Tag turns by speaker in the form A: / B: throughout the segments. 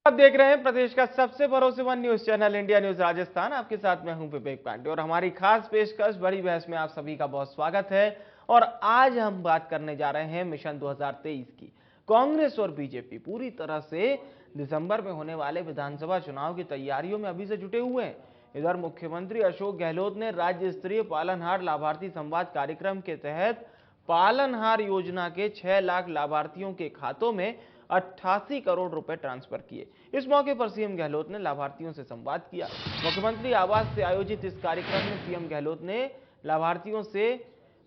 A: आप देख रहे हैं प्रदेश का सबसे भरोसेमंद news channel India news Rajasthan. आपके साथ मैं हूं विवेक पांडे और हमारी खास पेशकश बड़ी बहस में आप सभी का बहुत स्वागत है। और आज हम बात करने जा रहे हैं मिशन 2023 की। कांग्रेस और बीजेपी पूरी तरह से दिसंबर में होने वाले विधानसभा चुनाव की तैयारियों में अभी से जुटे हुए हैं। इधर मुख्यमंत्री अशोक गहलोत ने राज्य स्तरीय पालनहार लाभार्थी संवाद कार्यक्रम के तहत पालनहार योजना के 6 लाख लाभार्थियों के खातों में 88 करोड़ रुपए ट्रांसफर किए। इस मौके पर सीएम गहलोत ने लाभार्थियों से संवाद किया। मुख्यमंत्री आवास से आयोजित इस कार्यक्रम में सीएम गहलोत ने लाभार्थियों से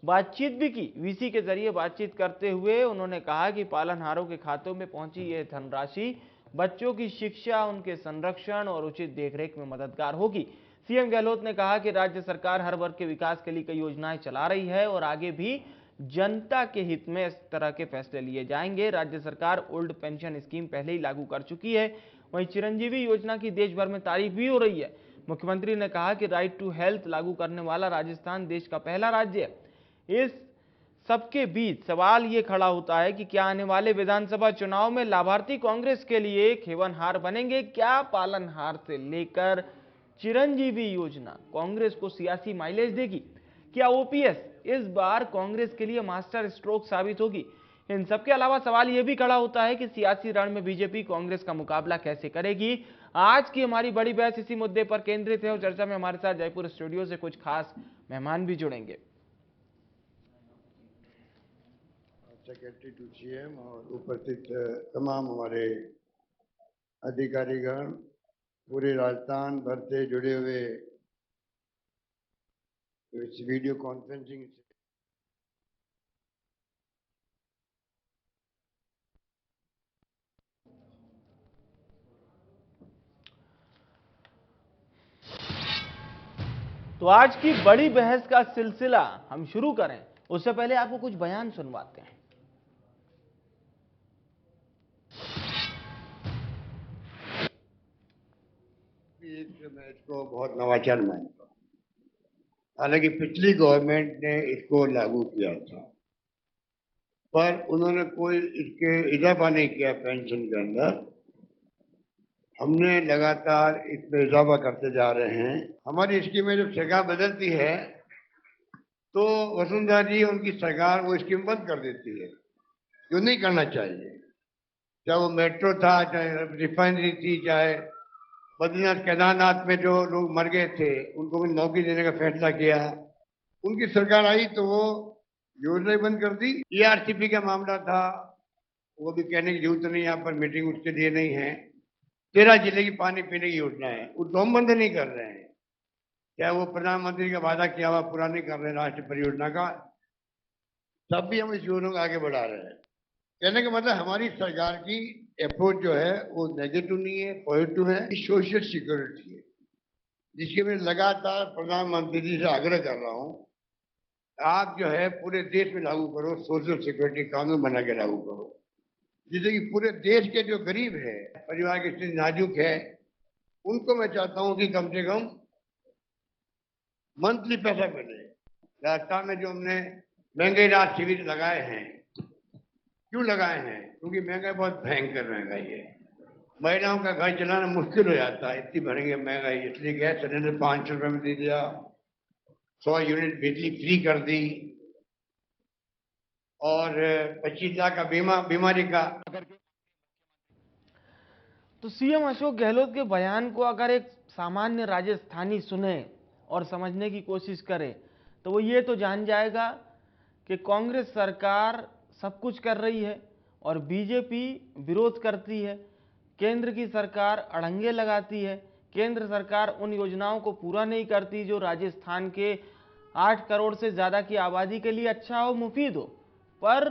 A: बातचीत भी की। वीसी के जरिए बातचीत करते हुए उन्होंने कहा कि पालनहारों के खातों में पहुंची यह धनराशि बच्चों की शिक्षा, उनके संरक्षण और उचित देखरेख में मददगार होगी। सीएम गहलोत ने कहा कि राज्य सरकार हर वर्ग के विकास के लिए कई योजनाएं चला रही है और आगे भी जनता के हित में इस तरह के फैसले लिए जाएंगे। राज्य सरकार ओल्ड पेंशन स्कीम पहले ही लागू कर चुकी है। वहीं चिरंजीवी योजना की देश भर में तारीफ भी हो रही है। मुख्यमंत्री ने कहा कि राइट टू हेल्थ लागू करने वाला राजस्थान देश का पहला राज्य है। इस सबके बीच सवाल ये खड़ा होता है कि क्या आने वाले विधानसभा चुनाव में लाभार्थी कांग्रेस के लिए खेवनहार बनेंगे? क्या पालनहार से लेकर चिरंजीवी योजना कांग्रेस को सियासी माइलेज देगी? क्या ओपीएस इस बार कांग्रेस के लिए मास्टर स्ट्रोक साबित होगी? इन सबके अलावा सवाल यह भी खड़ा होता है कि सियासी रण में बीजेपी कांग्रेस का मुकाबला कैसे करेगी। आज की हमारी बड़ी बहस इसी मुद्दे पर केंद्रित है और चर्चा में हमारे साथ जयपुर स्टूडियो से कुछ खास मेहमान भी जुड़ेंगे।
B: सेक्रेटरी टू सीएम और उपस्थित तमाम हमारे अधिकारीगण, पूरे राजस्थान भर से जुड़े हुए इस वीडियो कॉन्फ्रेंसिंग से
A: तो आज की बड़ी बहस का सिलसिला हम शुरू करें उससे पहले आपको कुछ बयान सुनवाते हैं।
B: मैं इसको बहुत नवाचार मानता हूँ। हालांकि पिछली गवर्नमेंट ने इसको लागू किया था, पर उन्होंने कोई इसके इजाफा नहीं किया पेंशन के अंदर। हमने लगातार इसमें इजाफा करते जा रहे हैं। हमारी स्कीमें जब सरकार बदलती है तो वसुंधरा जी उनकी सरकार वो स्कीम बंद कर देती है, जो नहीं करना चाहिए। चाहे वो मेट्रो था, चाहे रिफाइनरी थी, चाहे बद्रीनाथ केदारनाथ में जो लोग मर गए थे उनको भी नौकरी देने का फैसला किया। उनकी सरकार आई तो वो योजना बंद कर दी। ईआरसीपी का मामला था, वो भी कहने की जरूरत नहीं, यहाँ पर मीटिंग उसके लिए नहीं है। 13 जिले की पानी पीने की योजना है, वो हम बंद नहीं कर रहे हैं। क्या वो प्रधानमंत्री का वादा किया हुआ पूरा नहीं कर रहे राष्ट्रीय परियोजना का, तब भी हम इस योजना को आगे बढ़ा रहे हैं। कहने का मतलब हमारी सरकार की अप्रोच जो है वो नेगेटिव नहीं है, पॉजिटिव है। सोशल सिक्योरिटी है, जिसके मैं लगातार प्रधानमंत्री जी से आग्रह कर रहा हूँ, आप जो है पूरे देश में लागू करो, सोशल सिक्योरिटी कानून बना के लागू करो, जिससे कि पूरे देश के जो गरीब है, परिवार की स्थिति नाजुक है, उनको मैं चाहता हूँ कि कम से कम मंथली पैसा मिले। राजस्थान में जो हमने महंगाई राहत शिविर लगाए हैं, क्यों लगाए हैं? क्योंकि महंगाई बहुत भयंकर महंगाई है। महिलाओं का घर चलाना मुश्किल हो जाता है, इतनी बढ़ेंगे महंगाई। इसलिए गैस सिलेंडर 500 रुपये में दे दिया, 100 यूनिट बिजली फ्री कर दी और 25 लाख का बीमारी का।
A: तो सीएम अशोक गहलोत के बयान को अगर एक सामान्य राजस्थानी सुने और समझने की कोशिश करे तो वो ये तो जान जाएगा कि कांग्रेस सरकार सब कुछ कर रही है और बीजेपी विरोध करती है। केंद्र की सरकार अड़ंगे लगाती है, केंद्र सरकार उन योजनाओं को पूरा नहीं करती जो राजस्थान के 8 करोड़ से ज़्यादा की आबादी के लिए अच्छा हो, मुफीद हो। पर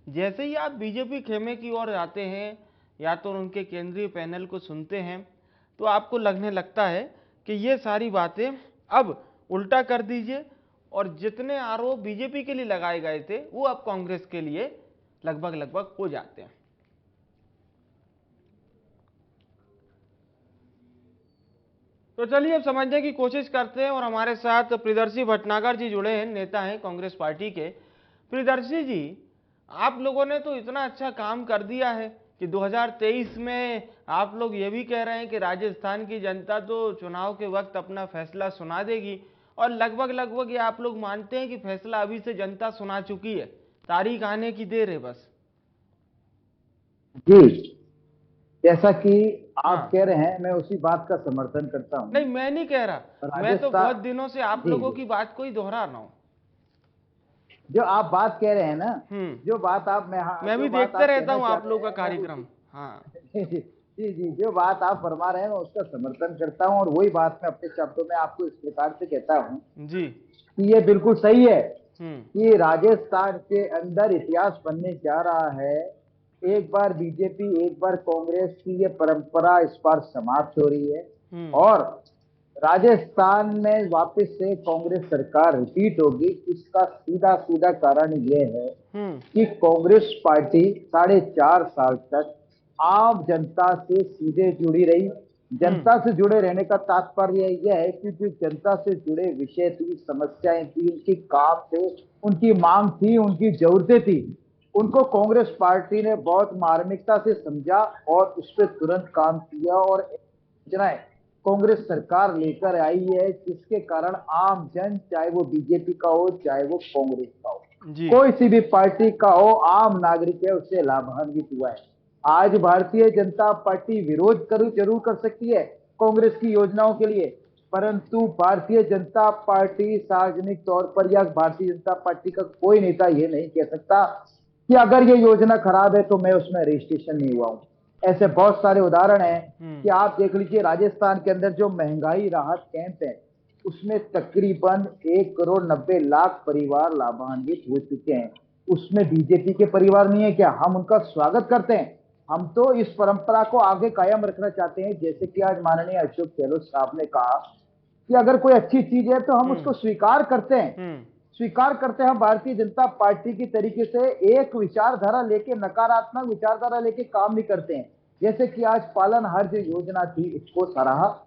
A: जैसे ही आप बीजेपी खेमे की ओर जाते हैं या तो उनके केंद्रीय पैनल को सुनते हैं तो आपको लगने लगता है कि ये सारी बातें अब उल्टा कर दीजिए और जितने आरोप बीजेपी के लिए लगाए गए थे वो अब कांग्रेस के लिए लगभग लगभग हो जाते हैं। तो चलिए अब समझने की कोशिश करते हैं और हमारे साथ प्रियदर्शी भटनागर जी जुड़े हैं, नेता हैं कांग्रेस पार्टी के। प्रियदर्शी जी, आप लोगों ने तो इतना अच्छा काम कर दिया है कि 2023 में आप लोग ये भी कह रहे हैं कि राजस्थान की जनता तो चुनाव के वक्त अपना फैसला सुना देगी, और लगभग लगभग ये आप लोग मानते हैं कि फैसला अभी से जनता सुना चुकी है, तारीख आने की देर है बस।
C: जी, जैसा कि आप
A: हाँ,
C: कह रहे हैं, मैं उसी बात का समर्थन करता हूं।
A: नहीं मैं नहीं कह रहा, मैं तो
C: राजस्थान,
A: बहुत दिनों से आप
C: जी
A: लोगों
C: जी,
A: की बात को ही दोहरा रहा हूं।
C: जो आप बात कह रहे हैं ना, जो बात आप
A: मैं भी
C: जो बात
A: देखते
C: आप
A: रहता
C: कहना
A: हूं
C: चाह
A: आप
C: रहे
A: लोग का
C: हैं, मैं
A: कार्यक्रम।
C: उसी
A: हाँ
C: जी जी जी, जो बात आप फरमा रहे हैं मैं उसका समर्थन करता हूं, और वही बात मैं अपने शब्दों में आपको इस प्रकार से कहता हूं
A: जी।
C: कि ये बिल्कुल सही है
A: हम्म
C: कि राजस्थान के अंदर इतिहास बनने जा रहा है। एक बार बीजेपी, एक बार कांग्रेस की ये परंपरा इस बार समाप्त हो रही है,
A: हम्म
C: और राजस्थान में वापस से कांग्रेस सरकार रिपीट होगी। इसका सीधा सीधा कारण यह है
A: हम्म
C: कि कांग्रेस पार्टी 4.5 साल तक आम जनता से सीधे जुड़ी रही।
A: हम्म
C: जनता से जुड़े रहने का तात्पर्य यह है कि जो जनता से जुड़े विषय थी, समस्याएं थी, उनकी काम थे, उनकी मांग थी, उनकी जरूरतें थी, उनको कांग्रेस पार्टी ने बहुत मार्मिकता से समझा और उस पर तुरंत काम किया, और योजनाएं कांग्रेस सरकार लेकर आई है, जिसके कारण आम जन, चाहे वो बीजेपी का हो चाहे वो कांग्रेस का हो,
A: जी।
C: कोई सी भी पार्टी का हो, आम नागरिक है उससे लाभान्वित हुआ है। आज भारतीय जनता पार्टी विरोध जरूर कर सकती है कांग्रेस की योजनाओं के लिए, परंतु भारतीय जनता पार्टी सार्वजनिक तौर पर, या भारतीय जनता पार्टी का कोई नेता ये नहीं कह सकता कि अगर ये योजना खराब है तो मैं उसमें रजिस्ट्रेशन नहीं हुआ हूं। ऐसे बहुत सारे उदाहरण हैं कि आप देख लीजिए, राजस्थान के अंदर जो महंगाई राहत कैंप है उसमें तकरीबन 1,90,00,000 परिवार लाभान्वित हो चुके हैं। उसमें बीजेपी के परिवार नहीं है क्या? हम उनका स्वागत करते हैं। हम तो इस परंपरा को आगे कायम रखना चाहते हैं, जैसे कि आज माननीय अशोक गहलोत साहब ने कहा कि अगर कोई अच्छी चीज है तो हम उसको स्वीकार करते हैं। स्वीकार करते हैं, हम भारतीय जनता पार्टी की तरीके से एक विचारधारा लेके, नकारात्मक विचारधारा लेके काम नहीं करते हैं। जैसे कि आज पालनहार जो योजना थी उसको सराहा,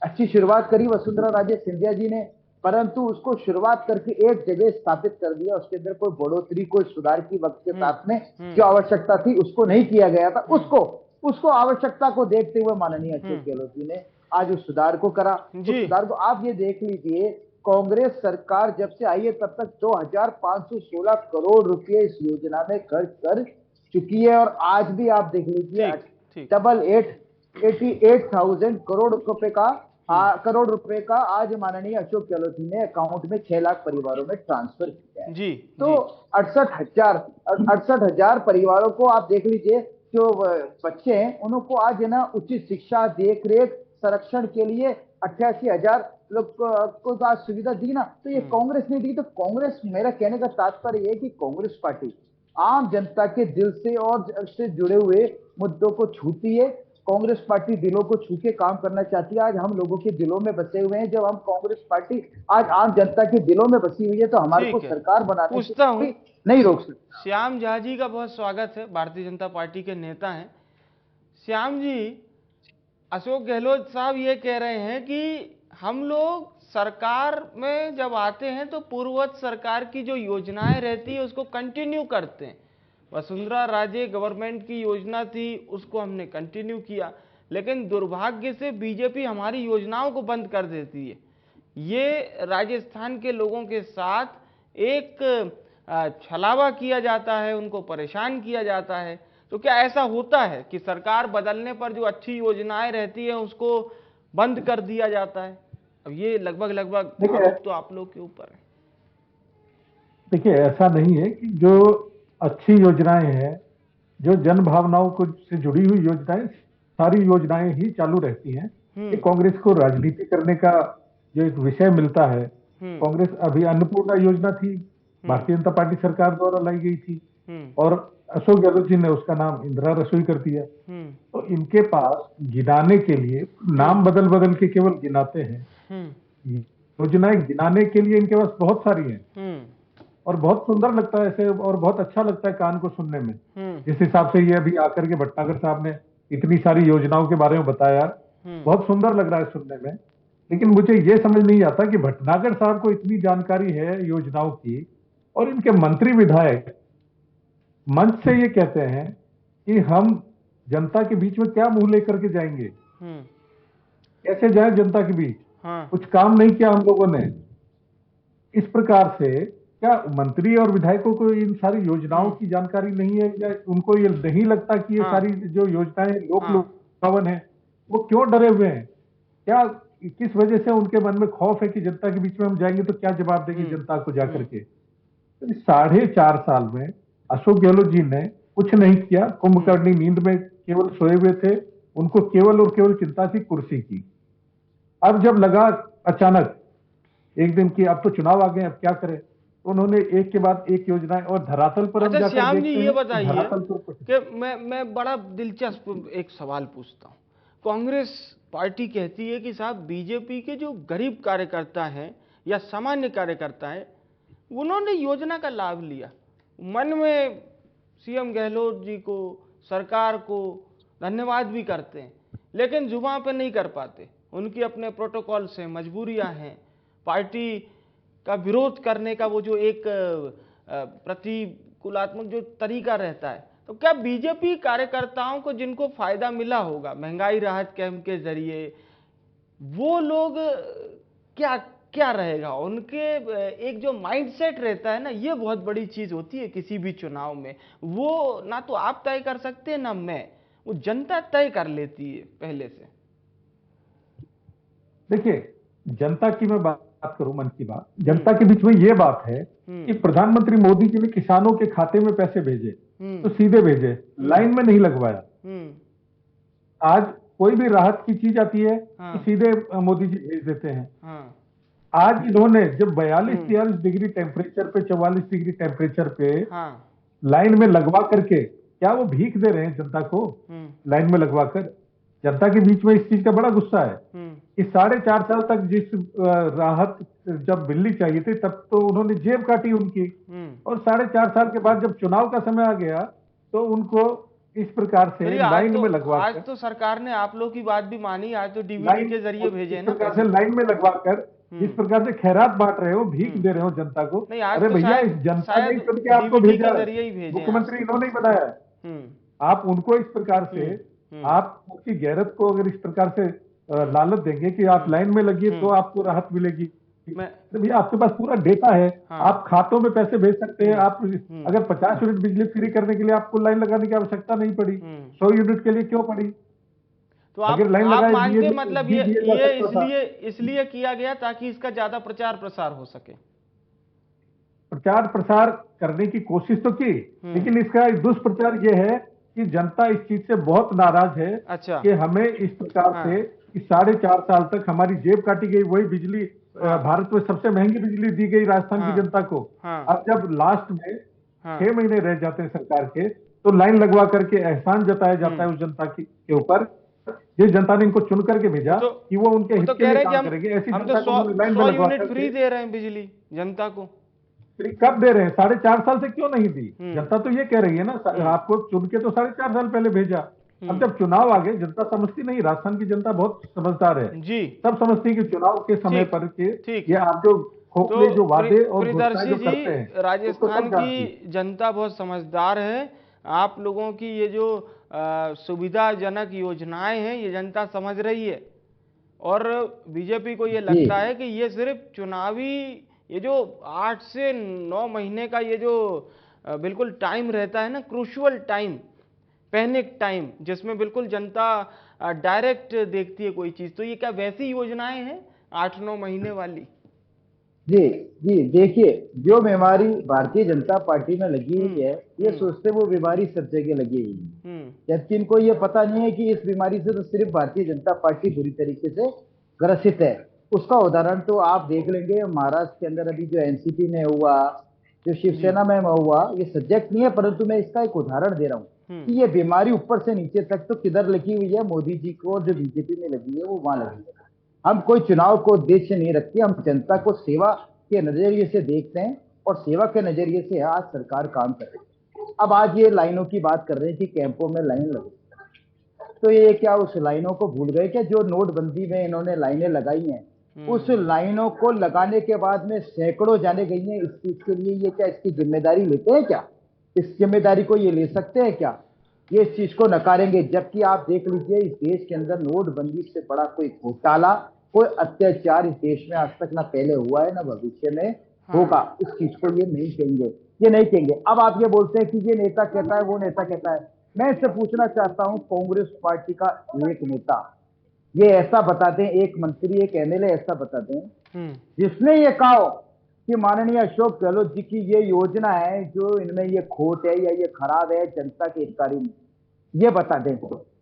C: अच्छी शुरुआत करी वसुंधरा राजे सिंधिया जी ने, परंतु उसको शुरुआत करके एक जगह स्थापित कर दिया, उसके अंदर कोई बढ़ोतरी, कोई सुधार की वक्त के साथ में जो आवश्यकता थी उसको नहीं किया गया था। उसको आवश्यकता को देखते हुए माननीय अशोक गहलोत जी ने आज उस सुधार को करा। उस सुधार को आप ये देख लीजिए, कांग्रेस सरकार जब से आई है तब तक 2,516 करोड़ रुपए इस योजना में खर्च कर चुकी है, और आज भी आप देख लीजिए 88,000 करोड़ रुपए का करोड़ रुपए का आज माननीय अशोक गहलोत जी ने अकाउंट में 6 लाख परिवारों में ट्रांसफर किया है।
A: जी।
C: तो 68,000 परिवारों को आप देख लीजिए, जो बच्चे हैं उनको आज है ना उचित शिक्षा, देख रेख, संरक्षण के लिए 88,000 लोग को आज सुविधा दी ना, तो ये कांग्रेस ने दी। तो कांग्रेस, मेरा कहने का तात्पर्य है कि कांग्रेस पार्टी आम जनता के दिल से और से जुड़े हुए मुद्दों को छूती है। कांग्रेस पार्टी दिलों को छू के काम करना चाहती है। आज हम लोगों के दिलों में बसे हुए हैं। जब हम कांग्रेस पार्टी आज आम जनता के दिलों में बसी हुई है तो हमारे को सरकार बनाने से नहीं रोक सकती।
A: श्याम झा जी का बहुत स्वागत है, भारतीय जनता पार्टी के नेता हैं। श्याम जी, अशोक गहलोत साहब ये कह रहे हैं कि हम लोग सरकार में जब आते हैं तो पूर्ववत सरकार की जो योजनाएं रहती है उसको कंटिन्यू करते हैं। वसुंधरा राजे गवर्नमेंट की योजना थी, उसको हमने कंटिन्यू किया, लेकिन दुर्भाग्य से बीजेपी हमारी योजनाओं को बंद कर देती है। ये राजस्थान के लोगों के साथ एक छलावा किया जाता है, उनको परेशान किया जाता है। तो क्या ऐसा होता है कि सरकार बदलने पर जो अच्छी योजनाएं रहती है उसको बंद कर दिया जाता है? अब ये लगभग आरोप तो आप लोग के ऊपर है।
D: देखिए, ऐसा नहीं है कि जो अच्छी योजनाएं हैं, जो जन भावनाओं को से जुड़ी हुई योजनाएं, सारी योजनाएं ही चालू रहती हैं। कि कांग्रेस को राजनीति करने का जो एक विषय मिलता है, कांग्रेस अभी अन्नपूर्णा योजना थी, भारतीय जनता पार्टी सरकार द्वारा लाई गई थी, और अशोक गहलोत जी ने उसका नाम इंदिरा रसोई कर दिया। तो इनके पास गिनाने के लिए नाम बदल बदल के केवल गिनाते हैं। योजनाएं गिनाने के लिए इनके पास बहुत सारी हैं, और बहुत सुंदर लगता है ऐसे, और बहुत अच्छा लगता है कान को सुनने में। जिस हिसाब से ये अभी आकर के भटनागर साहब ने इतनी सारी योजनाओं के बारे में बताया, बहुत सुंदर लग रहा है सुनने में। लेकिन मुझे ये समझ नहीं आता कि भटनागर साहब को इतनी जानकारी है योजनाओं की, और इनके मंत्री विधायक मंच से ये कहते हैं कि हम जनता के बीच में क्या मुंह लेकर के जाएंगे,
A: हम्म।
D: कैसे जाए जनता के बीच।
A: हाँ।
D: कुछ काम नहीं किया हम लोगों ने। इस प्रकार से क्या मंत्री और विधायकों को इन सारी योजनाओं की जानकारी नहीं है, या उनको ये नहीं लगता कि ये
A: हाँ।
D: सारी जो योजनाएं लोक
A: हाँ।
D: लुभावन है, वो क्यों डरे हुए हैं? क्या किस वजह से उनके मन में खौफ है कि जनता के बीच में हम जाएंगे तो क्या जवाब देंगे जनता को जाकर के? तो इस 4.5 साल में अशोक गहलोत जी ने कुछ नहीं किया। कुंभकर्णी नींद में केवल सोए हुए थे। उनको केवल और केवल चिंता थी कुर्सी की। अब जब लगा अचानक एक दिन की अब तो चुनाव आ गए, अब क्या करें, तो उन्होंने एक के बाद एक योजनाएं, और धरातल पर हम
A: अच्छा
D: जाकर
A: श्याम जी,
D: देखते
A: ये
D: हैं कि
A: बताइए
D: धरातल पर कुछ
A: कि मैं बड़ा दिलचस्प एक सवाल पूछता हूँ। कांग्रेस पार्टी कहती है कि साहब बीजेपी के जो गरीब कार्यकर्ता हैं या सामान्य कार्यकर्ता हैं, उन्होंने योजना का लाभ लिया। मन में सीएम गहलोत जी को, सरकार को धन्यवाद भी करते हैं, लेकिन जुबान पे नहीं कर पाते। उनकी अपने प्रोटोकॉल से मजबूरियां हैं, पार्टी का विरोध करने का वो जो एक प्रतिकूलात्मक जो तरीका रहता है। तो क्या बीजेपी कार्यकर्ताओं को जिनको फायदा मिला होगा महंगाई राहत कैंप के जरिए, वो लोग क्या क्या रहेगा उनके एक जो माइंडसेट रहता है ना, ये बहुत बड़ी चीज होती है किसी भी चुनाव में। वो ना तो आप तय कर सकते हैं ना मैं, वो जनता तय कर लेती है पहले से।
D: देखिए, जनता की मैं बात करूं, मन की बात, जनता के बीच में ये बात है कि प्रधानमंत्री मोदी जी ने किसानों के खाते में पैसे भेजे तो सीधे भेजे, लाइन में नहीं लगवाया। आज कोई भी राहत की चीज आती है तो सीधे मोदी जी भेज देते हैं। आज इन्होंने जब 42-43 डिग्री टेम्परेचर पे, 44 डिग्री टेम्परेचर पे लाइन में लगवा करके, क्या वो भीख दे रहे हैं जनता को? लाइन में लगवा कर जनता के बीच में इस चीज का बड़ा गुस्सा है कि 4.5 साल तक जिस राहत जब मिलनी चाहिए थी तब तो उन्होंने जेब काटी उनकी, और 4.5 साल के बाद जब चुनाव का समय आ गया तो उनको इस प्रकार से लाइन में लगवा
A: आज तो सरकार ने आप लोग की बात भी मानी, आज तो डीबीटी के जरिए भेजे ना
D: प्रकार से लाइन में लगवा कर इस प्रकार से खैरात बांट रहे हो, भीख दे रहे हो जनता को। अरे भैया, इस जनता ने चुन के आपको भेजा, मुख्यमंत्री इन्होंने ही बनाया है। आप उनको इस प्रकार से, आप उसकी गैरत को अगर इस प्रकार से लालच देंगे कि आप लाइन में लगिए तो आपको राहत मिलेगी, तो भैया आपके पास पूरा डेटा है। आप खातों में पैसे भेज सकते हैं। आप अगर 50 यूनिट बिजली फ्री करने के लिए आपको लाइन लगाने की आवश्यकता नहीं पड़ी, 100 यूनिट के लिए क्यों पड़ी?
A: तो आप मानते मतलब ये इसलिए किया गया ताकि इसका ज्यादा प्रचार प्रसार हो सके।
D: प्रचार प्रसार करने की कोशिश तो की, लेकिन इसका दुष्प्रचार ये है कि जनता इस चीज से बहुत नाराज है।
A: अच्छा।
D: कि हमें इस प्रकार से कि 4.5 साल तक हमारी जेब काटी गई, वही बिजली भारत में सबसे महंगी बिजली दी गई राजस्थान की जनता को। अब जब लास्ट में 6 महीने रह जाते हैं सरकार के, तो लाइन लगवा करके एहसान जताया जाता है उस जनता के ऊपर, जिस जनता ने इनको चुन करके भेजा कि वो उनके हित के लिए काम करेंगे। ऐसी जनता को लाइन में लगवा करके
A: फ्री दे रहे हैं बिजली जनता को।
D: कब दे रहे हैं? 4.5 साल से क्यों नहीं दी? जनता तो ये कह रही है ना, आपको चुन के तो 4.5 साल पहले भेजा। अब जब चुनाव आ गए, जनता समझती नहीं, राजस्थान की जनता बहुत समझदार है जी, सब समझती है कि चुनाव के समय पर के ये आप जो खोखले जो वादे और घोषणाएं जो करते हैं,
A: राजस्थान की जनता बहुत समझदार है। आप लोगों की ये जो सुविधाजनक योजनाएं हैं ये जनता समझ रही है, और बीजेपी को ये लगता है कि ये सिर्फ चुनावी, ये जो 8 से 9 महीने का ये जो बिल्कुल टाइम रहता है ना, क्रूशियल टाइम, पैनिक टाइम, जिसमें बिल्कुल जनता डायरेक्ट देखती है कोई चीज, तो ये क्या वैसी योजनाएं हैं 8-9 महीने वाली?
C: जी जी, देखिए, जो बीमारी भारतीय जनता पार्टी में लगी हुई है, ये सोचते वो बीमारी सब जगह लगी हुई है, जबकि इनको ये पता नहीं है कि इस बीमारी से तो सिर्फ भारतीय जनता पार्टी बुरी तरीके से ग्रसित है। उसका उदाहरण तो आप देख लेंगे, महाराष्ट्र के अंदर अभी जो एनसीपी में हुआ, जो शिवसेना में हुआ, ये सब्जेक्ट नहीं है, परंतु मैं इसका एक उदाहरण दे रहा हूँ कि ये बीमारी ऊपर से नीचे तक तो किधर लगी हुई है, मोदी जी को, जो बीजेपी में लगी है वो वहां लगी है। हम कोई चुनाव को उद्देश्य नहीं रखते, हम जनता को सेवा के नजरिए से देखते हैं, और सेवा के नजरिए से आज सरकार काम कर रही है। अब आज ये लाइनों की बात कर रहे हैं कि कैंपों में लाइन लगी, तो ये क्या उस लाइनों को भूल गए क्या जो नोटबंदी में इन्होंने लाइनें लगाई हैं? उस लाइनों को लगाने के बाद में सैकड़ों जाने गई हैं इस चीज के लिए। ये क्या इसकी जिम्मेदारी लेते हैं क्या? इस जिम्मेदारी को ये ले सकते हैं क्या? ये इस चीज को नकारेंगे। जबकि आप देख लीजिए इस देश के अंदर नोटबंदी से बड़ा कोई घोटाला, कोई अत्याचार इस देश में आज तक ना पहले हुआ है ना भविष्य में होगा। इस चीज को ये नहीं कहेंगे, ये नहीं कहेंगे। अब आप ये बोलते हैं कि ये नेता कहता है, वो नेता कहता है। मैं इससे पूछना चाहता हूं, कांग्रेस पार्टी का एक नेता ये ऐसा बता दें, एक मंत्री, एक एमएलए ऐसा बता दें जिसने ये कहा हो कि माननीय अशोक गहलोत जी की ये योजना है जो इनमें ये खोट है या ये खराब है जनता के हितकारी में, ये बता दें।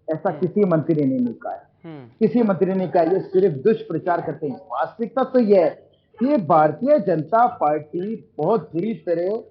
C: ऐसा किसी मंत्री ने नहीं कहा है, किसी मंत्री ने कहा। ये सिर्फ दुष्प्रचार करते हैं। वास्तविकता तो यह है कि भारतीय जनता पार्टी बहुत बुरी तरह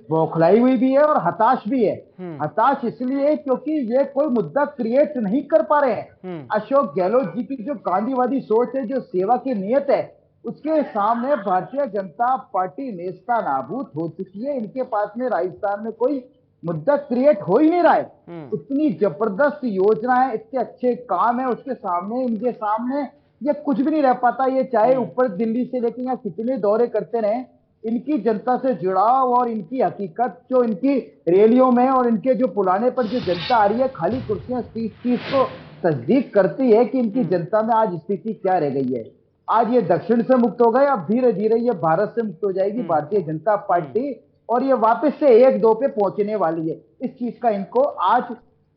C: बौखलाई हुई भी है और हताश भी है। हताश इसलिए क्योंकि ये कोई मुद्दा क्रिएट नहीं कर पा रहे हैं। अशोक गहलोत जी की जो गांधीवादी सोच है, जो सेवा की नीयत है, उसके सामने भारतीय जनता पार्टी नेस्तनाबूद हो चुकी है। इनके पास में राजस्थान में कोई मुद्दा क्रिएट हो ही नहीं रहा है। इतनी जबरदस्त योजना है, इतने अच्छे काम है, उसके सामने, इनके सामने ये कुछ भी नहीं रह पाता। ये चाहे ऊपर दिल्ली से लेकर या कितने दौरे करते रहे, इनकी जनता से जुड़ाव और इनकी हकीकत जो इनकी रैलियों में और इनके जो पुलाने पर जो जनता आ रही है, खाली कुर्सियां इस चीज को तस्दीक करती है कि इनकी जनता में आज स्थिति क्या रह गई है। आज ये दक्षिण से मुक्त हो गए, अब धीरे धीरे ये भारत से मुक्त हो जाएगी भारतीय जनता पार्टी, और ये वापस से 1-2 पे पहुंचने वाली है। इस चीज का इनको आज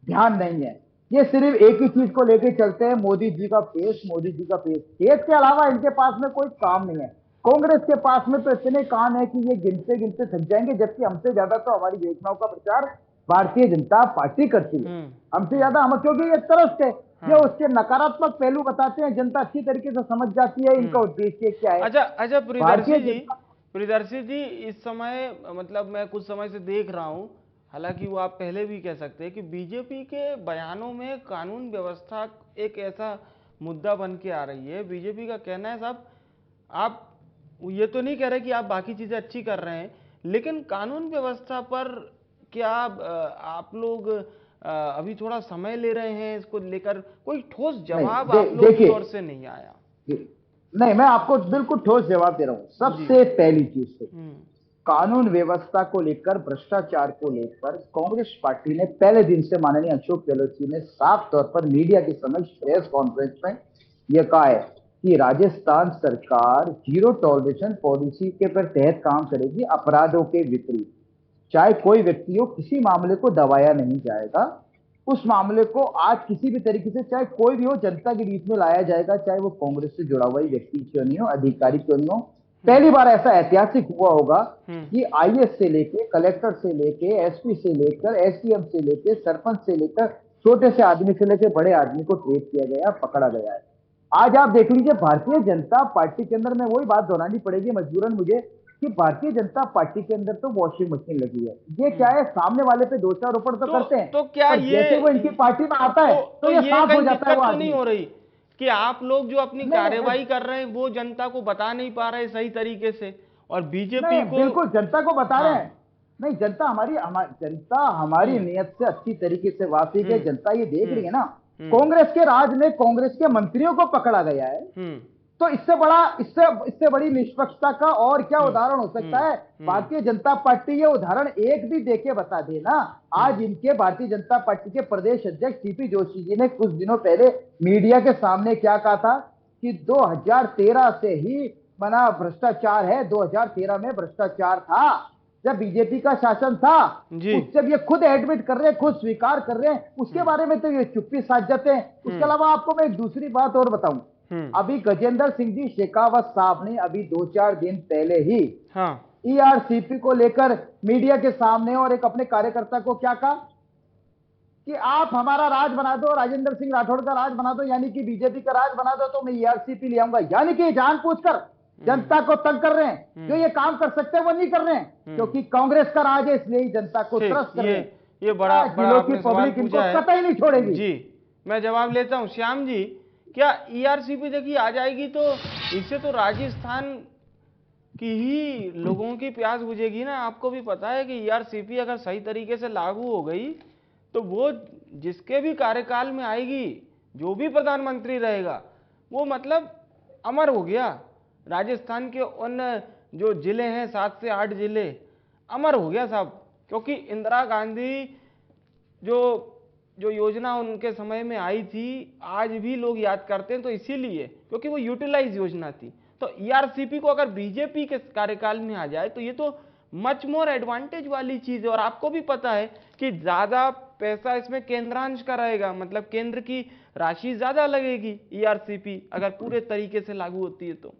C: ध्यान नहीं है। ये सिर्फ एक ही चीज को लेके चलते हैं, मोदी जी का फेस, मोदी जी का फेस। फेस के अलावा इनके पास में कोई काम नहीं है। कांग्रेस के पास में तो इतने काम है कि ये गिनते गिनते थक जाएंगे, जबकि हमसे ज्यादा तो हमारी योजनाओं का प्रचार भारतीय जनता पार्टी करती है। हमसे ज्यादा हम, क्योंकि ये तरस है, ये उसके नकारात्मक पहलू बताते हैं, जनता अच्छी तरीके से समझ जाती है इनका उद्देश्य क्या है।
A: अच्छा प्रियदर्शी जी, इस समय मतलब मैं कुछ समय से देख रहा हूं, हालांकि वो आप पहले भी कह सकते हैं कि बीजेपी के बयानों में कानून व्यवस्था एक ऐसा मुद्दा बन के आ रही है। बीजेपी का कहना है साहब, आप ये तो नहीं कह रहे कि आप बाकी चीजें अच्छी कर रहे हैं, लेकिन कानून व्यवस्था पर क्या आप लोग अभी थोड़ा समय ले रहे हैं? इसको लेकर कोई ठोस जवाब आप लोगों की ओर से नहीं आया।
C: नहीं, मैं आपको बिल्कुल ठोस जवाब दे रहा हूं। सबसे पहली चीज तो कानून व्यवस्था को लेकर, भ्रष्टाचार को लेकर कांग्रेस पार्टी ने पहले दिन से, माननीय अशोक गहलोत जी ने साफ तौर पर मीडिया के समक्ष प्रेस कॉन्फ्रेंस में यह कहा है कि राजस्थान सरकार जीरो टॉलरेशन पॉलिसी के पर तहत काम करेगी। अपराधों के विपरीत चाहे कोई व्यक्ति हो, किसी मामले को दबाया नहीं जाएगा। उस मामले को आज किसी भी तरीके से, चाहे कोई भी हो, जनता के बीच में लाया जाएगा, चाहे वो कांग्रेस से जुड़ा हुआ व्यक्ति क्यों नहीं हो, अधिकारी क्यों नहीं हो। पहली बार ऐसा ऐतिहासिक हुआ होगा कि आईएएस से लेके, कलेक्टर से लेके, एसपी से लेकर, एसडीएम से लेके, सरपंच से लेकर, छोटे से आदमी से लेकर बड़े आदमी को ट्रेस किया गया, पकड़ा गया है। आज आप देख लीजिए भारतीय जनता पार्टी के अंदर, में वही बात दोहरानी पड़ेगी मजबूरन मुझे, कि भारतीय जनता पार्टी के अंदर तो वॉशिंग मशीन लगी है। ये क्या है, सामने वाले पे 2-4 ऊपर तो करते हैं,
A: तो क्या ये
C: जैसे वो इनकी पार्टी में आता है तो ये साफ हो जाता है। वो
A: नहीं हो रही कि आप लोग जो अपनी कार्रवाई कर रहे हैं वो जनता को बता नहीं पा रहे सही तरीके से, और बीजेपी को
C: बिल्कुल जनता को बता रहे हैं। नहीं, जनता हमारी नियत से अच्छी तरीके से वाकिफ है। जनता ये देख रही है ना, कांग्रेस के राज में कांग्रेस के मंत्रियों को पकड़ा गया है, तो इससे बड़ी निष्पक्षता का और क्या उदाहरण हो सकता है। भारतीय जनता पार्टी ये उदाहरण एक भी देके बता दे ना। आज इनके भारतीय जनता पार्टी के प्रदेश अध्यक्ष सीपी जोशी जी ने कुछ दिनों पहले मीडिया के सामने क्या कहा था कि 2013 से ही बना भ्रष्टाचार है। 2013 में भ्रष्टाचार था जब बीजेपी का शासन था। जब ये खुद एडमिट कर रहे हैं, खुद स्वीकार कर रहे हैं, उसके बारे में तो ये चुप्पी साध जाते हैं। उसके अलावा आपको मैं एक दूसरी बात और बताऊं, अभी गजेंद्र सिंह जी शेखावत साहब ने अभी 2-4 दिन पहले ही ईआरसीपी को लेकर मीडिया के सामने और एक अपने कार्यकर्ता को क्या कहा कि आप हमारा राज बना दो, राजेंद्र सिंह राठौड़ का राज बना दो, यानी कि बीजेपी का राज बना दो, तो मैं ईआरसीपी ले आऊंगा। यानी कि जानबूझकर जनता को तंग कर रहे हैं। जो ये काम कर सकते हैं वो नहीं कर रहे हैं, क्योंकि कांग्रेस का राज है, इसलिए ही जनता को त्रस्त कर रहे हैं।
A: ये बड़ा आपने सवाल पूछा है,
C: कतई नहीं छोड़ेगी।
A: जी मैं जवाब लेता हूं। श्याम जी, क्या ईआरसीपी देखिए आ जाएगी तो इससे तो राजस्थान की ही लोगों की प्यास बुझेगी ना। आपको भी पता है कि ईआरसीपी अगर सही तरीके से लागू हो गई तो वो जिसके भी कार्यकाल में आएगी, जो भी प्रधानमंत्री रहेगा, वो मतलब अमर हो गया। राजस्थान के उन जो जिले हैं 7 से 8 जिले, अमर हो गया साहब, क्योंकि इंदिरा गांधी जो जो योजना उनके समय में आई थी, आज भी लोग याद करते हैं, तो इसीलिए क्योंकि वो यूटिलाइज योजना थी। तो ईआरसीपी को अगर बीजेपी के कार्यकाल में आ जाए तो ये तो मच मोर एडवांटेज वाली चीज है। और आपको भी पता है कि ज्यादा पैसा इसमें केंद्रांश का रहेगा, मतलब केंद्र की राशि ज्यादा लगेगी ईआरसीपी अगर पूरे तरीके से लागू होती है तो।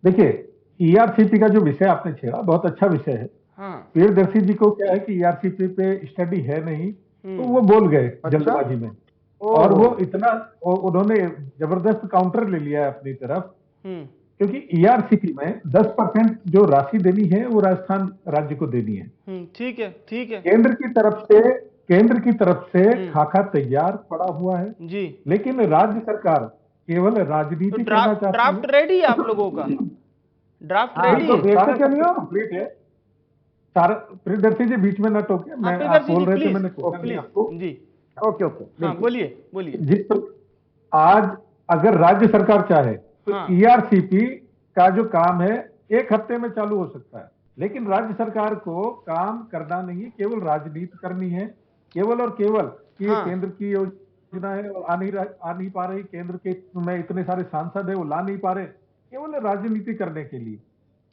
D: देखिए, ईआरसीपी का जो विषय आपने छेड़ा बहुत अच्छा विषय है।
A: हाँ।
D: प्रियदर्शी जी को क्या है कि ईआरसीपी पे स्टडी है नहीं, तो वो बोल गए जल्दबाजी में, और वो इतना उन्होंने जबरदस्त काउंटर ले लिया है अपनी तरफ, क्योंकि ईआरसीपी में 10% जो राशि देनी है वो राजस्थान राज्य को देनी है।
A: ठीक है, ठीक है।
D: केंद्र की तरफ से खाका तैयार पड़ा हुआ है
A: जी,
D: लेकिन राज्य सरकार केवल राजनीति करना चाहती है।
A: ड्राफ्ट रेडी है आप लोगों का? ड्राफ्ट रेडी है?
D: कंप्लीट है सारा। प्रियदर्शी जी बीच में न टोके, मैं आप बोल रहे थे, मैंने
A: प्लीज
D: आपको
A: जी।
C: ओके ओके,
A: हाँ, बोलिए बोलिए।
D: आज अगर राज्य सरकार चाहे तो ईआरसीपी का जो काम है 1 हफ्ते में चालू हो सकता है, लेकिन राज्य सरकार को काम करना नहीं है, केवल राजनीति करनी है, केवल और केवल कि ये केंद्र की योजना है और आ नहीं पा रही, केंद्र के में इतने सारे सांसद है वो ला नहीं पा रहे, केवल राजनीति करने के लिए।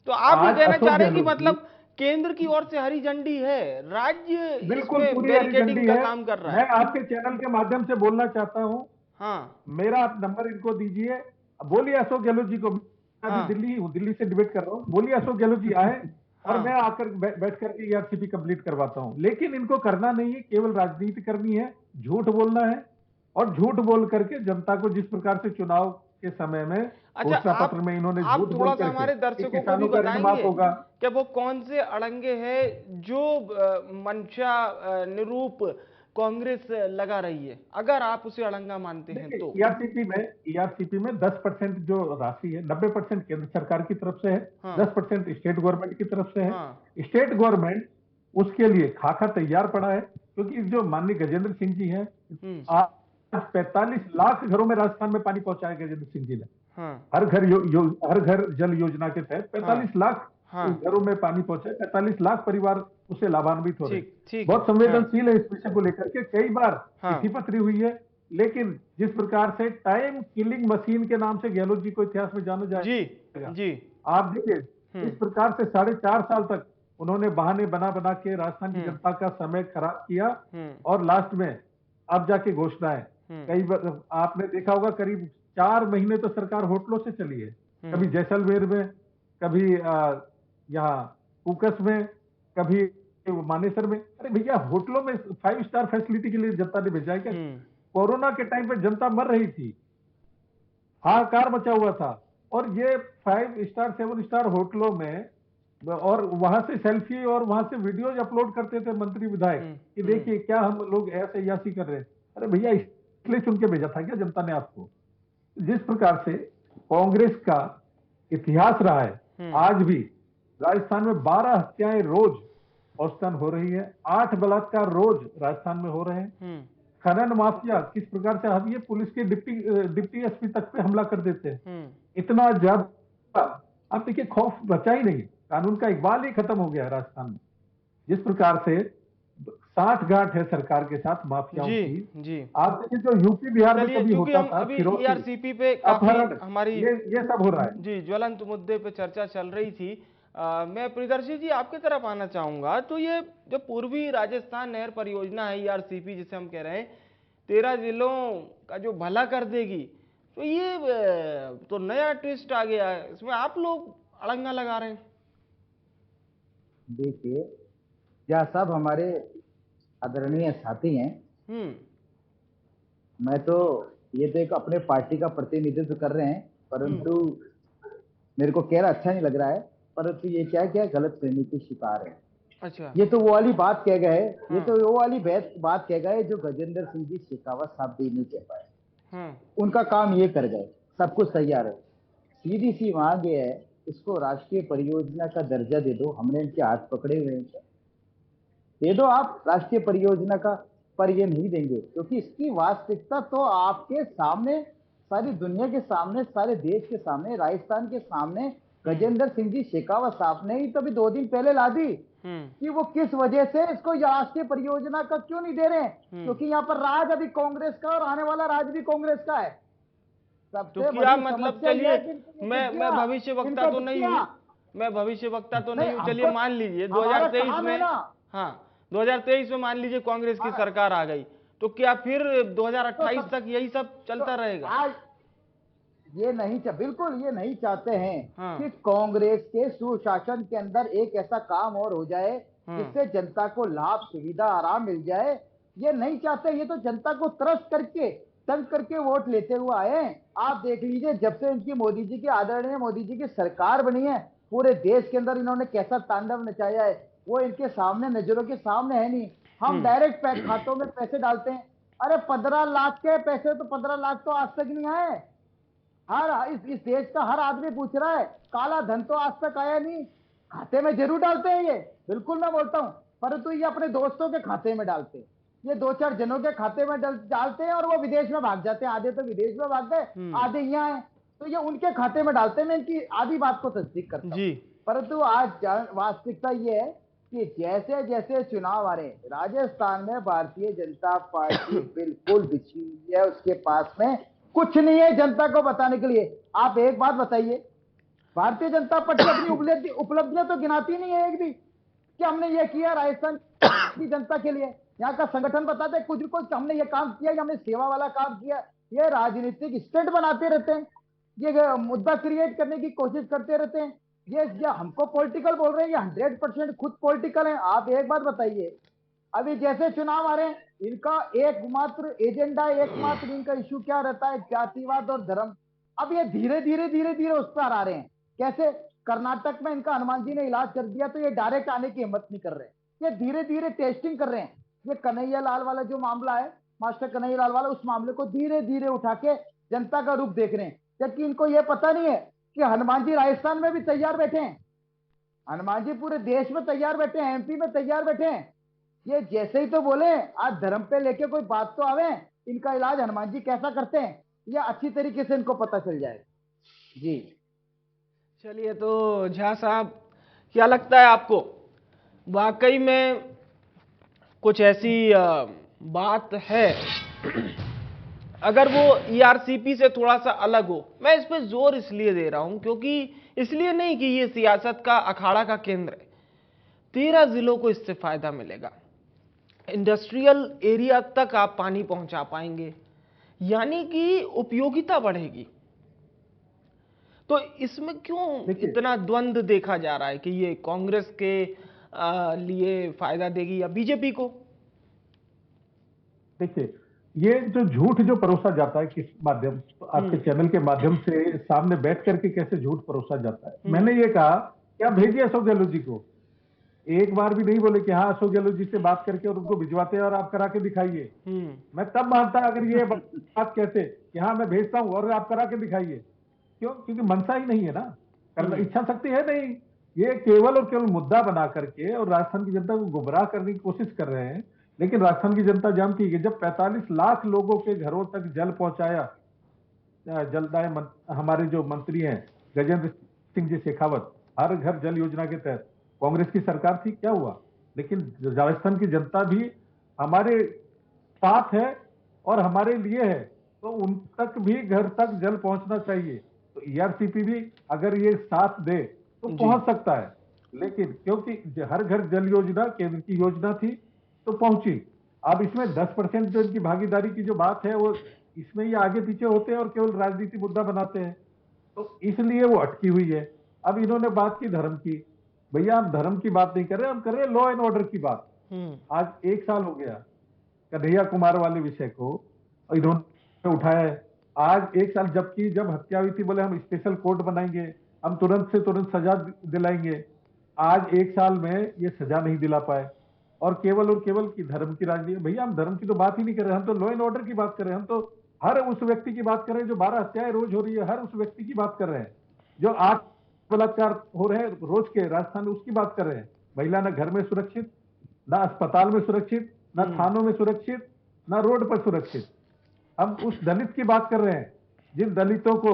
A: तो आप ये कहना चाह रहे हैं कि मतलब केंद्र की ओर से हरी झंडी है, राज्य
D: बिल्कुल पूरी
A: बैरिकेडिंग का काम कर रहा है।
D: मैं आपके चैनल के माध्यम से बोलना चाहता हूं,
A: हाँ,
D: मेरा आप नंबर इनको दीजिए, बोलिए अशोक गहलोत जी को, मैं दिल्ली से डिबेट कर रहा हूँ, बोलिए अशोक गहलोत जी आए और मैं आकर बैठ करके ईआरसीपी कंप्लीट करवाता हूँ। लेकिन इनको करना नहीं है, केवल राजनीति करनी है, झूठ बोलना है, और झूठ बोल करके जनता को जिस प्रकार से चुनाव के समय में घोषणा पत्र में इन्होंने
A: आप थोड़ा सा हमारे दर्शकों को भी बताएंगे कि वो कौन से अड़ंगे हैं जो मंशा निरूप कांग्रेस लगा रही है, अगर आप उसे अड़ंगा मानते हैं तो?
D: ईआरसीपी में 10% जो राशि है, 90% केंद्र सरकार की तरफ से है, 10% स्टेट गवर्नमेंट की तरफ से है। स्टेट गवर्नमेंट उसके लिए खाका तैयार पड़ा है, क्योंकि जो माननीय गजेंद्र सिंह जी हैं, आज 45 लाख घरों में राजस्थान में पानी पहुंचाया गजेंद्र सिंह जी ने। हर घर जल योजना के तहत 45 लाख घरों में पानी पहुंचे, 45 लाख परिवार उससे लाभान्वित हो रहे। बहुत संवेदनशील है इस विषय को लेकर के, कई बार चिट्ठी पत्री हुई है, लेकिन जिस प्रकार से टाइम किलिंग मशीन के नाम से गहलोत जी को इतिहास में जाना जाएगा, जी आप देखिए इस प्रकार से 4.5 साल तक उन्होंने बहाने बना बना के राजस्थान की जनता का समय खराब किया, और लास्ट में अब जाके घोषणा है। कई बार आपने देखा होगा, करीब 4 महीने तो सरकार होटलों से चली है, कभी जैसलमेर में, कभी यहाँ कुकस में, कभी मानेसर में। अरे भैया, होटलों में 5 स्टार फैसिलिटी के लिए जनता ने भेजा है क्या? कोरोना के टाइम पे जनता मर रही थी, हाहाकार मचा हुआ था, और ये 5 स्टार 7 स्टार होटलों में, और वहां से सेल्फी और वहां से वीडियोज अपलोड करते थे मंत्री विधायक कि देखिए क्या हम लोग ऐसे यासी कर रहे हैं। अरे भैया, इसलिए चुन के भेजा था क्या जनता ने आपको? जिस प्रकार से कांग्रेस का इतिहास रहा है, आज भी राजस्थान में 12 हत्याएं रोज औसतन हो रही है, 8 बलात्कार रोज राजस्थान में हो रहे हैं। खनन माफिया किस प्रकार से, अब ये पुलिस के डिप्टी एसपी तक पे हमला कर देते हैं, इतना ज्यादा। अब देखिए, खौफ बचा ही नहीं, कानून का इकबाल ही खत्म हो गया है राजस्थान में। जिस प्रकार से 60 गांठ है सरकार के साथ माफियाओं की। आप देखिए, जो यूपी बिहार में कभी होता था,
A: ईआरसीपी पे काफी हमारी
D: ये सब हो रहा है
A: जी, ज्वलंत मुद्दे पे चर्चा चल रही थी। मैं प्रियदर्शी जी आपकी तरफ आना चाहूंगा। तो ये जो पूर्वी राजस्थान नहर परियोजना है, ईआरसीपी जिसे हम कह रहे हैं, 13 जिलों का जो भला कर देगी, तो ये तो नया ट्विस्ट आ गया है, इसमें आप लोग अड़ंगा लगा रहे हैं।
C: देखिए, यह सब हमारे आदरणीय साथी हैं। मैं तो ये तो एक अपने पार्टी का प्रतिनिधित्व कर रहे हैं, परंतु मेरे को कहना अच्छा नहीं लग रहा है, परंतु ये क्या गलत फहमी के शिकार है।
A: अच्छा,
C: ये तो वो वाली बात कह गए, ये तो वो वाली बात कह गए जो गजेंद्र सिंह जी शेखावत साहब भी नहीं कह पाए। उनका काम ये कर गए, सब कुछ तैयार है, सीधी सी मांग ये है, इसको राष्ट्रीय परियोजना का दर्जा दे दो। हमने इनके हाथ पकड़े हुए हैं, दे दो आप राष्ट्रीय परियोजना का, पर ये नहीं देंगे, क्योंकि इसकी वास्तविकता तो आपके सामने, सारी दुनिया के सामने, सारे देश के सामने, राजस्थान के सामने गजेंद्र सिंह जी शेखावत साहब ने ही तो अभी 2 दिन पहले ला दी। कि वो किस वजह से इसको राष्ट्रीय परियोजना का क्यों नहीं दे रहे हैं, क्योंकि यहाँ पर राज अभी कांग्रेस का और आने वाला राज भी कांग्रेस का है।
A: तो
C: सबसे
A: क्या
C: बड़ी
A: मतलब,
C: समस्या
A: चलिए
C: यह है कि इनको ये
A: मैं
C: दिख
A: भविष्य
C: गया,
A: वक्ता
C: इनको
A: तो
C: दिख
A: नहीं हूँ,
C: गया।
A: मैं भविष्य वक्ता तो
C: नहीं,
A: नहीं हूँ, चलिए
C: हमको
A: मान लीजिए
C: हमारा
A: 2023
C: काम है
A: में,
C: ना।
A: हाँ 2023 में मान लीजिए कांग्रेस की
C: हाँ,
A: सरकार आ गई, तो क्या फिर
C: तो
A: 2028
C: सब
A: तक यही सब
C: तो
A: चलता रहेगा?
C: आज ये नहीं बिल्कुल ये नहीं चाहते हैं
A: हाँ।
C: कि कांग्रेस के सुशासन के अंदर एक ऐसा काम और हो जाए जिससे जनता को लाभ सुविधा आराम मिल जाए। ये नहीं चाहते, ये तो जनता को त्रस्त करके तंग करके वोट लेते हुए आए हैं। आप देख लीजिए, जब से इनकी मोदी जी की आदरणीय मोदी जी की सरकार बनी है, पूरे देश के अंदर इन्होंने कैसा तांडव नचाया है वो इनके सामने, नजरों के सामने है नहीं। हम डायरेक्ट खातों में पैसे डालते हैं। अरे 15 लाख के पैसे, तो 15 लाख तो आज तक नहीं आए। हर इस देश का हर आदमी पूछ रहा है, काला धन तो आज तक आया नहीं। खाते में जरूर डालते हैं ये, बिल्कुल मैं बोलता हूं, परंतु ये अपने दोस्तों के खाते में डालते हैं, ये 2-4 जनों के खाते में डालते हैं और वो विदेश में भाग जाते हैं। आधे तो विदेश में भाग गए, आधे यहाँ हैं, तो ये उनके खाते में डालते हैं। मैं इनकी आधी बात को तस्दीक करता हूं, परंतु आज वास्तविकता ये है कि जैसे जैसे चुनाव आ रहे हैं, राजस्थान में भारतीय जनता पार्टी बिल्कुल बिछी हुई है, उसके पास में कुछ नहीं है जनता को बताने के लिए। आप एक बात बताइए, भारतीय जनता पार्टी अपनी उपलब्धियां तो गिनाती नहीं है एक भी कि हमने ये किया राजस्थान की जनता के लिए। यहाँ का संगठन बताते कुछ हमने ये काम किया, हमने सेवा वाला काम किया। ये राजनीतिक स्टंट बनाते रहते हैं, ये मुद्दा क्रिएट करने की कोशिश करते रहते हैं। ये हमको पॉलिटिकल बोल रहे हैं, ये 100% खुद पॉलिटिकल है। आप एक बात बताइए, अभी जैसे चुनाव आ रहे हैं, इनका एकमात्र एजेंडा, एकमात्र इनका इशू क्या रहता है? जातिवाद और धर्म। अब ये धीरे धीरे उस पर आ रहे हैं। कैसे? कर्नाटक में इनका हनुमान जी ने इलाज कर दिया, तो ये डायरेक्ट आने की हिम्मत नहीं कर रहे, ये धीरे धीरे टेस्टिंग कर रहे हैं। ये कन्हैया लाल वाला जो मामला है, मास्टर कन्हैया लाल वाला, उस मामले को धीरे धीरे उठा के जनता का रूप देख रहे हैं, जबकि इनको ये पता नहीं है कि हनुमान जी राजस्थान में भी तैयार बैठे हैं, हनुमान जी पूरे देश में तैयार बैठे हैं, एमपी में तैयार बैठे हैं। ये जैसे ही तो बोले आज धर्म पे लेके कोई बात तो आवे, इनका इलाज हनुमान जी कैसा करते हैं ये अच्छी तरीके से इनको पता चल जाएगा। जी
A: चलिए, तो झा साहब क्या लगता है आपको, वाकई में कुछ ऐसी बात है? अगर वो ईआरसीपी से थोड़ा सा अलग हो, मैं इस पे जोर इसलिए दे रहा हूं क्योंकि इसलिए नहीं कि ये सियासत का अखाड़ा का केंद्र है, 13 जिलों को इससे फायदा मिलेगा, इंडस्ट्रियल एरिया तक आप पानी पहुंचा पाएंगे, यानी कि उपयोगिता बढ़ेगी। तो इसमें क्यों इतना द्वंद्व देखा जा रहा है कि ये कांग्रेस के लिए फायदा देगी या बीजेपी को?
D: देखिए, ये जो झूठ जो परोसा जाता है, किस माध्यम, आपके चैनल के माध्यम से सामने बैठ करके कैसे झूठ परोसा जाता है। मैंने ये कहा कि आप भेजिए अशोक गहलोत जी को, एक बार भी नहीं बोले कि हाँ अशोक गहलोत जी से बात करके और उनको भिजवाते हैं और आप करा के दिखाइए। मैं तब मानता अगर ये बात कहते कि हाँ मैं भेजता हूं और आप करा के दिखाइए। क्यों? क्योंकि मनसा ही नहीं है ना, करना इच्छा शक्ति है नहीं। ये केवल और केवल मुद्दा बना करके और राजस्थान की जनता को गुमराह करने की कोशिश कर रहे हैं। लेकिन राजस्थान की जनता जानती है कि जब 45 लाख लोगों के घरों तक जल पहुंचाया, जलदाय हमारे जो मंत्री हैं गजेंद्र सिंह जी शेखावत, हर घर जल योजना के तहत कांग्रेस की सरकार थी, क्या हुआ? लेकिन राजस्थान की जनता भी हमारे साथ है और हमारे लिए है, तो उन तक भी घर तक जल पहुंचना चाहिए। तो ईआरसीपी भी अगर ये साथ दे तो पहुंच सकता है, लेकिन क्योंकि हर घर जल योजना केंद्र की योजना थी तो पहुंची। अब इसमें 10% जो इनकी भागीदारी की जो बात है, वो इसमें ये आगे पीछे होते हैं और केवल राजनीति मुद्दा बनाते हैं, तो इसलिए वो अटकी हुई है। अब इन्होंने बात की धर्म की, भैया हम धर्म की बात नहीं कर रहे, हम कर रहे हैं लॉ एंड ऑर्डर की बात। आज 1 साल हो गया कन्हैया कुमार वाले विषय को इन्होंने उठाया है। आज 1 साल, जबकि जब हत्या हुई थी बोले हम स्पेशल कोर्ट बनाएंगे, हम तुरंत से तुरंत सजा दिलाएंगे। आज 1 साल में ये सजा नहीं दिला पाए और केवल की धर्म की राजनीति। भैया हम धर्म की तो बात ही नहीं कर रहे, हम तो लॉ एंड ऑर्डर की बात कर रहे हैं। हम तो हर उस व्यक्ति की बात कर रहे हैं जो 12 हत्याएं रोज हो रही है, हर उस व्यक्ति की बात कर रहे हैं जो 8 बलात्कार हो रहे हैं रोज के राजस्थान में, उसकी बात कर रहे हैं। महिला न घर में सुरक्षित, ना अस्पताल में सुरक्षित, ना थानों में सुरक्षित, ना रोड पर सुरक्षित। हम उस दलित की बात कर रहे हैं जिन दलितों को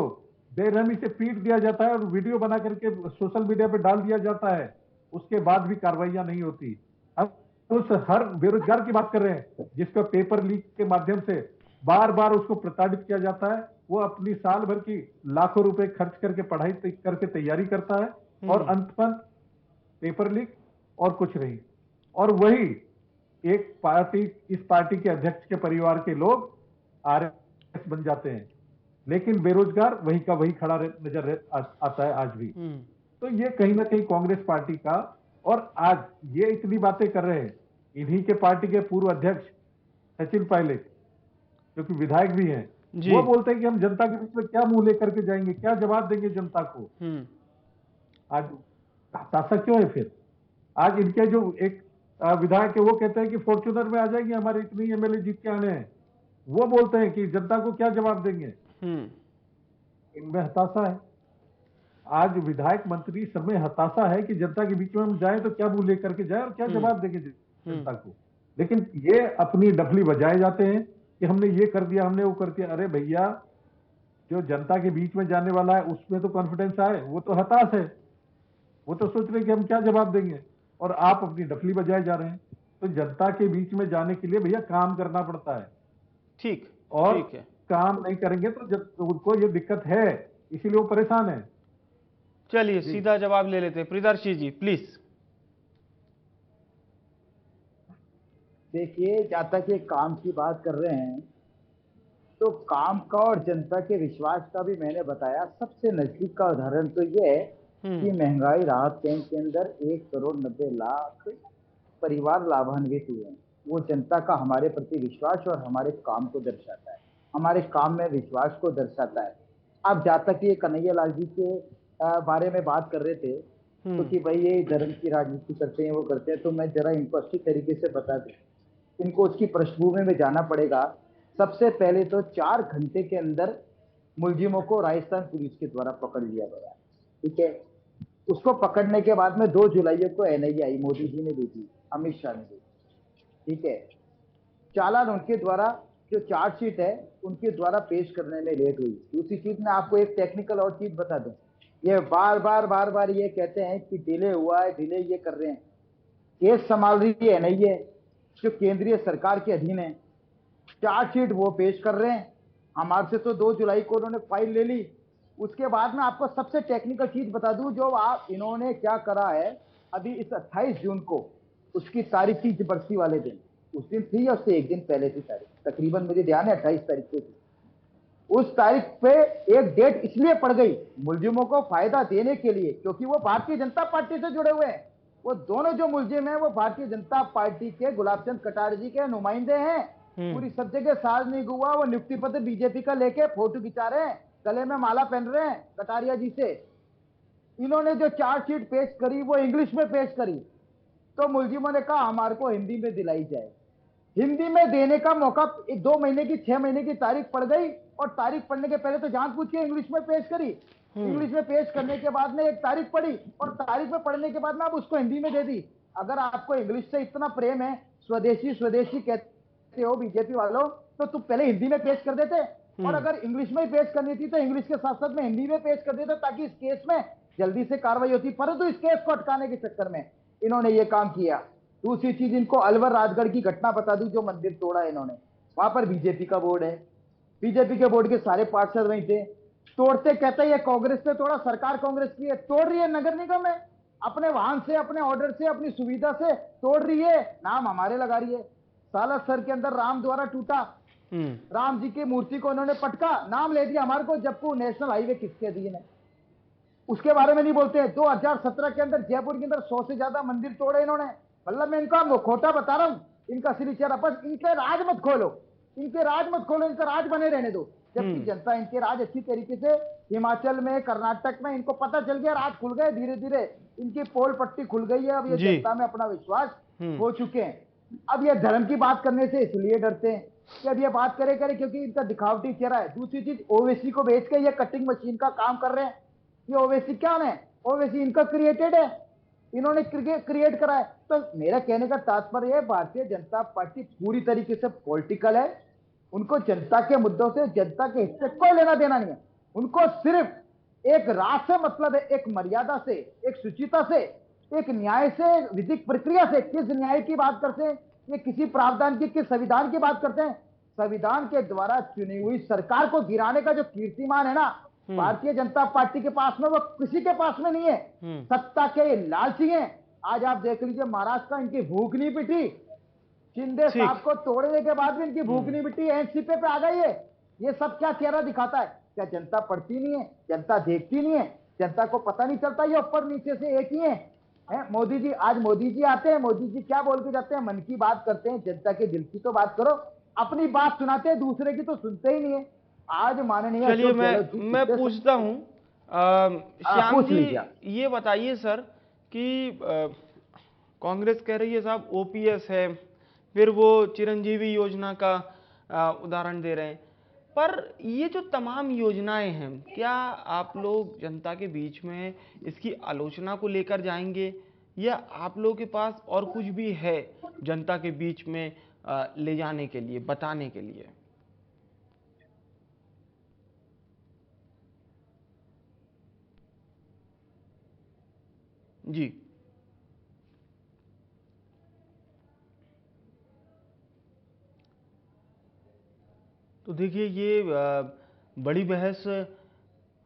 D: बेरहमी से पीट दिया जाता है और वीडियो बना करके सोशल मीडिया पर डाल दिया जाता है उसके बाद भी कार्रवाइयां नहीं होती। अब उस हर बेरोजगार की बात कर रहे हैं जिसका पेपर लीक के माध्यम से बार बार उसको प्रताड़ित किया जाता है। वो अपनी साल भर की लाखों रुपए खर्च करके पढ़ाई करके तैयारी करता है और अंत में पेपर लीक और कुछ नहीं। और वही एक पार्टी, इस पार्टी के अध्यक्ष के परिवार के लोग आरएस बन जाते हैं, लेकिन बेरोजगार वही का वही खड़ा नजर आता है आज भी। तो ये कहीं ना कहीं कांग्रेस पार्टी का, और आज ये इतनी बातें कर रहे हैं इन्हीं के पार्टी के पूर्व अध्यक्ष सचिन पायलट, जो कि विधायक भी हैं, वो बोलते हैं कि हम जनता के बीच में क्या मुंह लेकर के जाएंगे, क्या जवाब देंगे जनता को। आज हताशा क्यों है फिर? आज इनके जो एक विधायक है वो कहते हैं कि फॉर्च्यूनर में आ जाएंगे, हमारे इतनी एमएलए जीत के आने हैं। वो बोलते हैं कि जनता को क्या जवाब देंगे। इनमें हताशा है। आज विधायक मंत्री सब में हताशा है कि जनता के बीच में हम जाएं तो क्या मुंह लेकर के जाए और क्या जवाब देंगे जनता को। लेकिन ये अपनी डफली बजाए जाते हैं कि हमने ये कर दिया, हमने वो कर दिया। अरे भैया, जो जनता के बीच में जाने वाला है उसमें तो कॉन्फिडेंस आए, वो तो हताश है। वो तो सोच रहे कि हम क्या जवाब देंगे, और आप अपनी डफली बजाए जा रहे हैं। तो जनता के बीच में जाने के लिए भैया काम करना पड़ता है।
A: ठीक है।
D: काम नहीं करेंगे तो जब उनको ये दिक्कत है, इसीलिए वो परेशान है।
A: चलिए सीधा जवाब ले लेते हैं, प्रियदर्शी जी प्लीज।
C: देखिए, जहां तक ये काम की बात कर रहे हैं तो काम का और जनता के विश्वास का भी मैंने बताया। सबसे नजदीक का उदाहरण तो ये है कि महंगाई राहत कैंप के अंदर 1,90,00,000 परिवार लाभान्वित हुए हैं। वो जनता का हमारे प्रति विश्वास और हमारे काम को दर्शाता है, हमारे काम में विश्वास को दर्शाता है। अब जहाँ तक ये कन्हैया लाल जी के बारे में बात कर रहे थे, तो कि भाई ये धर्म की राजनीति करते हैं, वो करते हैं, तो मैं जरा इनको अच्छी तरीके से बता दूं। इनको उसकी पृष्ठभूमि में जाना पड़ेगा। सबसे पहले तो 4 घंटे के अंदर मुलजिमों को राजस्थान पुलिस के द्वारा पकड़ लिया गया, ठीक है। उसको पकड़ने के बाद में 2 जुलाई को एनआईए आई, मोदी जी ने दी थी, अमित शाह ने दी, ठीक है। चालान उनके द्वारा, जो चार्जशीट है उनके द्वारा पेश करने में लेट हुई। दूसरी चीज मैं आपको एक टेक्निकल और चीज बता दूं, ये बार बार ये कहते हैं कि डिले हुआ है, डिले ये कर रहे हैं। केस संभाल रही है एनआईए, जो केंद्रीय सरकार के अधीन है। चार्जशीट वो पेश कर रहे हैं, हमारे से तो 2 जुलाई को उन्होंने फाइल ले ली। उसके बाद में आपको सबसे टेक्निकल चीज बता दूं, जो आप इन्होंने क्या करा है अभी इस 28 जून को, उसकी तारीख थी बरसी वाले दिन, उस दिन थी या उससे एक दिन पहले थी तारीख, तकरीबन मुझे ध्यान है 28 तारीख को थी। उस तारीख पे एक डेट इसलिए पड़ गई मुलजिमों को फायदा देने के लिए, क्योंकि वो भारतीय जनता पार्टी से जुड़े हुए हैं। वो दोनों जो मुलजिम हैं वो भारतीय जनता पार्टी के गुलाब चंद कटारिया जी के नुमाइंदे हैं। पूरी सब जगह साज नहीं हुआ, वो नियुक्ति पत्र बीजेपी का लेके फोटो खिंचा रहे हैं, गले में माला पहन रहे हैं कटारिया जी से। इन्होंने जो चार्जशीट पेश करी वो इंग्लिश में पेश करी, तो मुलजिमों ने कहा हमारे को हिंदी में दिलाई जाए। हिंदी में देने का मौका 2 महीने की 6 महीने की तारीख पड़ गई, और तारीख पड़ने के पहले तो जांच पूछ के इंग्लिश में पेश करी। इंग्लिश में पेश करने के बाद में एक तारीख पड़ी, और तारीख में पढ़ने के बाद में आप उसको हिंदी में दे दी। अगर आपको इंग्लिश से इतना प्रेम है, स्वदेशी स्वदेशी कहते हो बीजेपी वालों, तो तुम पहले हिंदी में पेश कर देते, और अगर इंग्लिश में ही पेश करनी थी तो इंग्लिश के साथ साथ में हिंदी में पेश कर देते, ताकि इस केस में जल्दी से कार्रवाई होती। परंतु इस केस को अटकाने के चक्कर में इन्होंने ये काम किया। दूसरी चीज, इनको अलवर राजगढ़ की घटना बता दूं, जो मंदिर तोड़ा है इन्होंने, वहां पर बीजेपी का बोर्ड है, बीजेपी के बोर्ड के सारे पार्षद वहीं थे। तोड़ते कहते हैं ये कांग्रेस ने तोड़ा, सरकार कांग्रेस की है, तोड़ रही है नगर निगम है, अपने वाहन से, अपने ऑर्डर से, अपनी सुविधा से तोड़ रही है, नाम हमारे लगा रही है। सालासर के अंदर राम द्वारा टूटा, राम जी की मूर्ति को इन्होंने पटका, नाम ले दिया हमारे को, जबकि नेशनल हाईवे किसके अधीन है उसके बारे में नहीं बोलते हैं। 2017 के अंदर जयपुर के अंदर 100 से ज्यादा मंदिर तोड़े इन्होंने। मतलब मैं इनका मुखौटा बता रहा हूं, इनका असली चेहरा। बस इनके राज मत खोलो, इनके राज मत खोलो, इनका राज बने रहने दो। जबकि जनता इनके राज अच्छी तरीके से, हिमाचल में, कर्नाटक में इनको पता चल गया, राज खुल गए, धीरे धीरे इनकी पोल पट्टी खुल गई है। अब ये जनता में अपना विश्वास हो चुके हैं। अब ये धर्म की बात करने से इसलिए डरते हैं कि अब ये बात करे क्योंकि इनका दिखावटी चेहरा है। दूसरी चीज, ओवैसी को बेच के ये कटिंग मशीन का काम कर रहे हैं। ये ओवैसी क्या है? ओवैसी इनका क्रिएटेड है, इन्होंने क्रिएट करा है। तो मेरा कहने का तात्पर्य है, भारतीय जनता पार्टी पूरी तरीके से पॉलिटिकल है। उनको जनता के मुद्दों से, जनता के हिस्से कोई लेना देना नहीं है। उनको सिर्फ एक राज से मतलब है, एक मर्यादा से, एक शुचिता से, एक न्याय से, विधिक प्रक्रिया से, किस न्याय की बात करते हैं? ये किसी प्रावधान की, किस संविधान की बात करते हैं? संविधान के द्वारा चुनी हुई सरकार को गिराने का जो कीर्तिमान है ना, भारतीय जनता पार्टी के पास में, वो किसी के पास में नहीं है। सत्ता के लालची हैं। आज आप देख लीजिए, महाराष्ट्र का इनकी भूख नहीं पिटी, शिंदे साहब को तोड़ने के बाद भी इनकी भूख नहीं मिटी, एनसीपी पे आ गई है। ये सब क्या चेहरा दिखाता है? क्या जनता पढ़ती नहीं है? जनता देखती नहीं है? जनता को पता नहीं चलता ये ऊपर नीचे से एक ही है? मोदी जी, आज मोदी जी आते हैं, मोदी जी क्या बोल के जाते हैं? मन की बात करते हैं, जनता के दिल की तो बात करो, अपनी बात सुनाते हैं, दूसरे की तो सुनते ही नहीं है। आज माननीय,
A: चलिए मैं पूछता हूं, श्याम जी ये बताइए सर कि कांग्रेस कह रही है साहब ओपीएस है, फिर वो चिरंजीवी योजना का उदाहरण दे रहे हैं, पर ये जो तमाम योजनाएं हैं, क्या आप लोग जनता के बीच में इसकी आलोचना को लेकर जाएंगे, या आप लोगों के पास और कुछ भी है जनता के बीच में ले जाने के लिए, बताने के लिए? जी, तो देखिए ये बड़ी बहस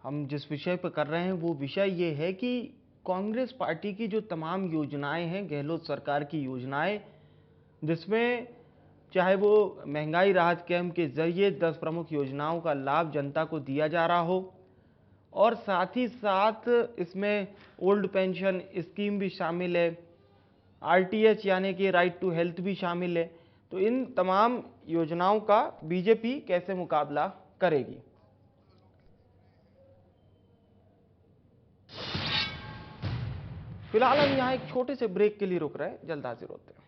A: हम जिस विषय पर कर रहे हैं वो विषय ये है कि कांग्रेस पार्टी की जो तमाम योजनाएं हैं, गहलोत सरकार की योजनाएं, जिसमें चाहे वो महंगाई राहत कैंप के जरिए 10 प्रमुख योजनाओं का लाभ जनता को दिया जा रहा हो, और साथ ही साथ इसमें ओल्ड पेंशन स्कीम भी शामिल है, आरटीएच यानी कि राइट टू हेल्थ भी शामिल है, तो इन तमाम योजनाओं का बीजेपी कैसे मुकाबला करेगी? फिलहाल हम यहाँ एक छोटे से ब्रेक के लिए रुक रहे हैं, जल्द हाजिर होते हैं।